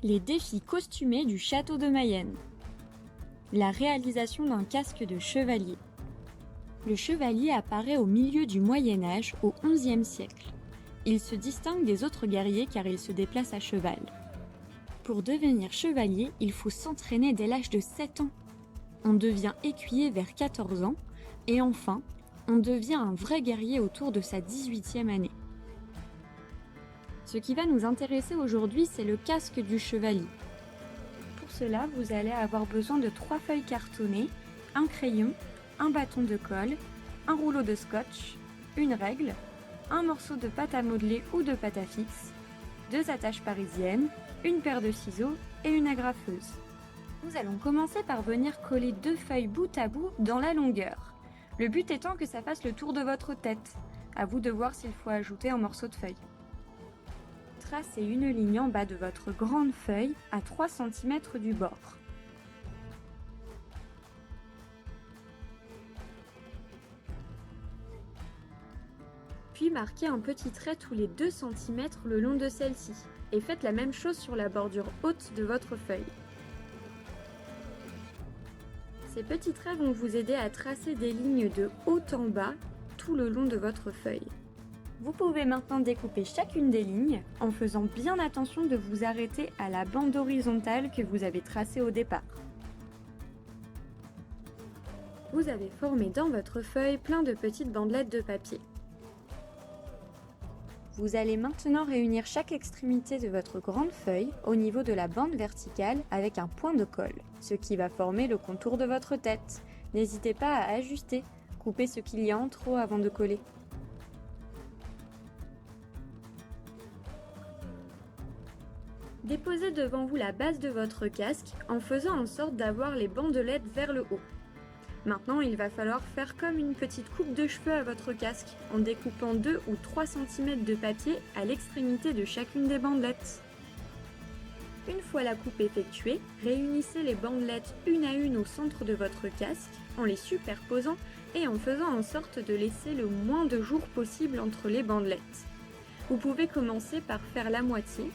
Les défis costumés du château de Mayenne. La réalisation d'un casque de chevalier. Le chevalier apparaît au milieu du Moyen-Âge, au XIe siècle. Il se distingue des autres guerriers car il se déplace à cheval. Pour devenir chevalier, il faut s'entraîner dès l'âge de 7 ans. On devient écuyer vers 14 ans, et enfin, on devient un vrai guerrier autour de sa 18e année. Ce qui va nous intéresser aujourd'hui, c'est le casque du chevalier. Pour cela, vous allez avoir besoin de 3 feuilles cartonnées, un crayon, un bâton de colle, un rouleau de scotch, une règle, un morceau de pâte à modeler ou de pâte à fixe, 2 attaches parisiennes, une paire de ciseaux et une agrafeuse. Nous allons commencer par venir coller 2 feuilles bout à bout dans la longueur. Le but étant que ça fasse le tour de votre tête. À vous de voir s'il faut ajouter un morceau de feuille. Tracez une ligne en bas de votre grande feuille à 3 cm du bord. Puis marquez un petit trait tous les 2 cm le long de celle-ci. Et faites la même chose sur la bordure haute de votre feuille. Ces petits traits vont vous aider à tracer des lignes de haut en bas tout le long de votre feuille. Vous pouvez maintenant découper chacune des lignes en faisant bien attention de vous arrêter à la bande horizontale que vous avez tracée au départ. Vous avez formé dans votre feuille plein de petites bandelettes de papier. Vous allez maintenant réunir chaque extrémité de votre grande feuille au niveau de la bande verticale avec un point de colle, ce qui va former le contour de votre tête. N'hésitez pas à ajuster, coupez ce qu'il y a en trop avant de coller. Déposez devant vous la base de votre casque en faisant en sorte d'avoir les bandelettes vers le haut. Maintenant, il va falloir faire comme une petite coupe de cheveux à votre casque en découpant 2 ou 3 cm de papier à l'extrémité de chacune des bandelettes. Une fois la coupe effectuée, réunissez les bandelettes une à une au centre de votre casque en les superposant et en faisant en sorte de laisser le moins de jours possible entre les bandelettes. Vous pouvez commencer par faire la moitié.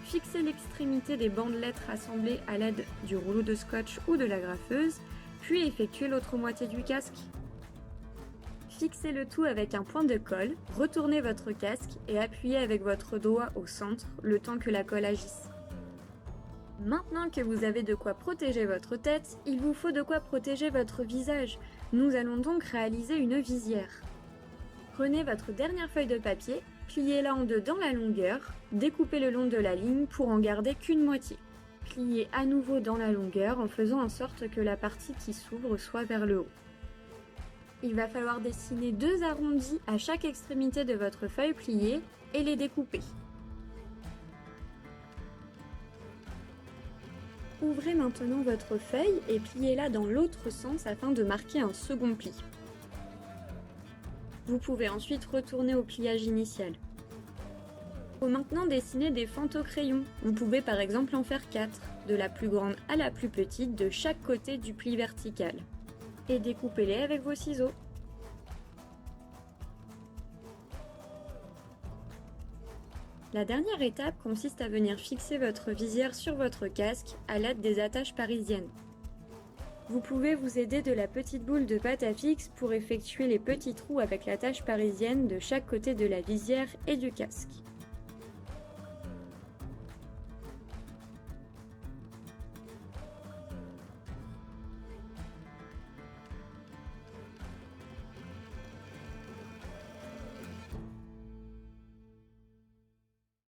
Fixez l'extrémité des bandelettes rassemblées à l'aide du rouleau de scotch ou de l'agrafeuse, puis effectuez l'autre moitié du casque. Fixez le tout avec un point de colle, retournez votre casque et appuyez avec votre doigt au centre le temps que la colle agisse. Maintenant que vous avez de quoi protéger votre tête, il vous faut de quoi protéger votre visage. Nous allons donc réaliser une visière. Prenez votre dernière feuille de papier, pliez-la en deux dans la longueur, découpez le long de la ligne pour en garder qu'une moitié. Pliez à nouveau dans la longueur en faisant en sorte que la partie qui s'ouvre soit vers le haut. Il va falloir dessiner 2 arrondis à chaque extrémité de votre feuille pliée et les découper. Ouvrez maintenant votre feuille et pliez-la dans l'autre sens afin de marquer un second pli. Vous pouvez ensuite retourner au pliage initial. Il faut maintenant dessiner des fentes au crayon. Vous pouvez par exemple en faire 4, de la plus grande à la plus petite de chaque côté du pli vertical. Et découpez-les avec vos ciseaux. La dernière étape consiste à venir fixer votre visière sur votre casque à l'aide des attaches parisiennes. Vous pouvez vous aider de la petite boule de pâte à fixe pour effectuer les petits trous avec l'attache parisienne de chaque côté de la visière et du casque.